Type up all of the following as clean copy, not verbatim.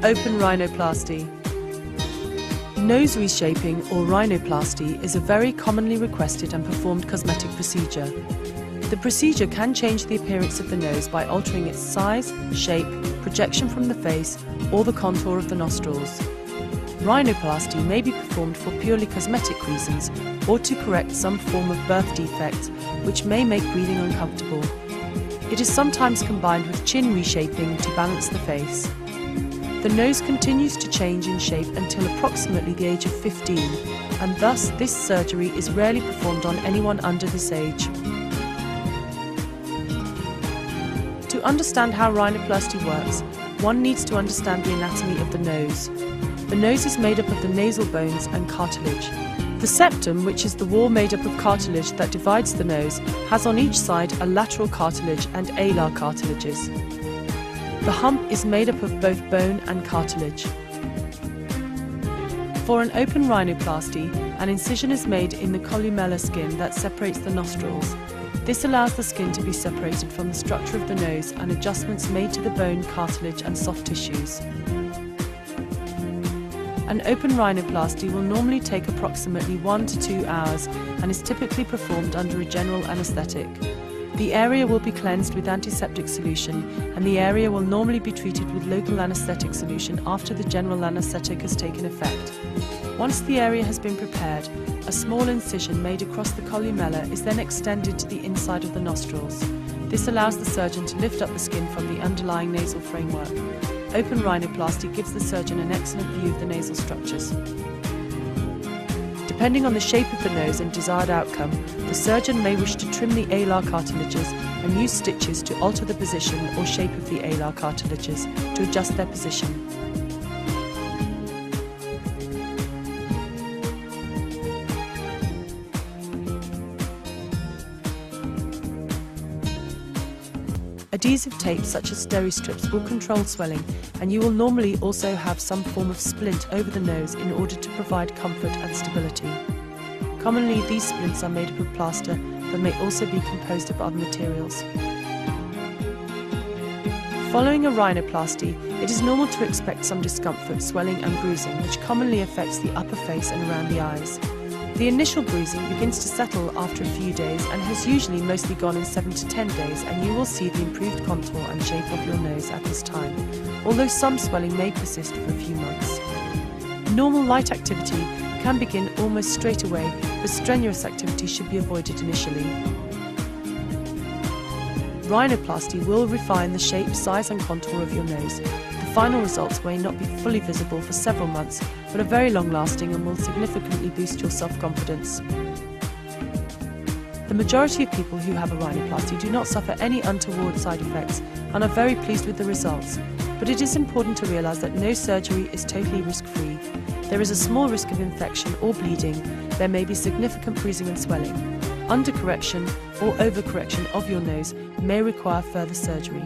Open rhinoplasty. Nose reshaping or rhinoplasty is a very commonly requested and performed cosmetic procedure. The procedure can change the appearance of the nose by altering its size, shape, projection from the face, or the contour of the nostrils. Rhinoplasty may be performed for purely cosmetic reasons or to correct some form of birth defect, which may make breathing uncomfortable. It is sometimes combined with chin reshaping to balance the face. The nose continues to change in shape until approximately the age of 15, and thus this surgery is rarely performed on anyone under this age. To understand how rhinoplasty works, one needs to understand the anatomy of the nose. The nose is made up of the nasal bones and cartilage. The septum, which is the wall made up of cartilage that divides the nose, has on each side a lateral cartilage and alar cartilages. The hump is made up of both bone and cartilage. For an open rhinoplasty, an incision is made in the columella skin that separates the nostrils. This allows the skin to be separated from the structure of the nose and adjustments made to the bone, cartilage and soft tissues. An open rhinoplasty will normally take approximately 1 to 2 hours and is typically performed under a general anaesthetic. The area will be cleansed with antiseptic solution, and the area will normally be treated with local anaesthetic solution after the general anaesthetic has taken effect. Once the area has been prepared, a small incision made across the columella is then extended to the inside of the nostrils. This allows the surgeon to lift up the skin from the underlying nasal framework. Open rhinoplasty gives the surgeon an excellent view of the nasal structures. Depending on the shape of the nose and desired outcome, the surgeon may wish to trim the alar cartilages and use stitches to alter the position or shape of the alar cartilages to adjust their position. Adhesive tape such as steri strips will control swelling, and you will normally also have some form of splint over the nose in order to provide comfort and stability. Commonly these splints are made up of plaster but may also be composed of other materials. Following a rhinoplasty, it is normal to expect some discomfort, swelling and bruising, which commonly affects the upper face and around the eyes. The initial bruising begins to settle after a few days and has usually mostly gone in 7 to 10 days, and you will see the improved contour and shape of your nose at this time, although some swelling may persist for a few months. Normal light activity can begin almost straight away, but strenuous activity should be avoided initially. Rhinoplasty will refine the shape, size and contour of your nose. The final results may not be fully visible for several months, but are very long-lasting and will significantly boost your self-confidence. The majority of people who have a rhinoplasty do not suffer any untoward side effects and are very pleased with the results, but it is important to realise that no surgery is totally risk-free. There is a small risk of infection or bleeding. There may be significant bruising and swelling. Undercorrection or overcorrection of your nose may require further surgery.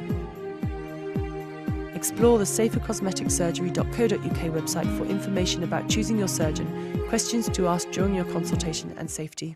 Explore the safercosmeticsurgery.co.uk website for information about choosing your surgeon, questions to ask during your consultation and safety.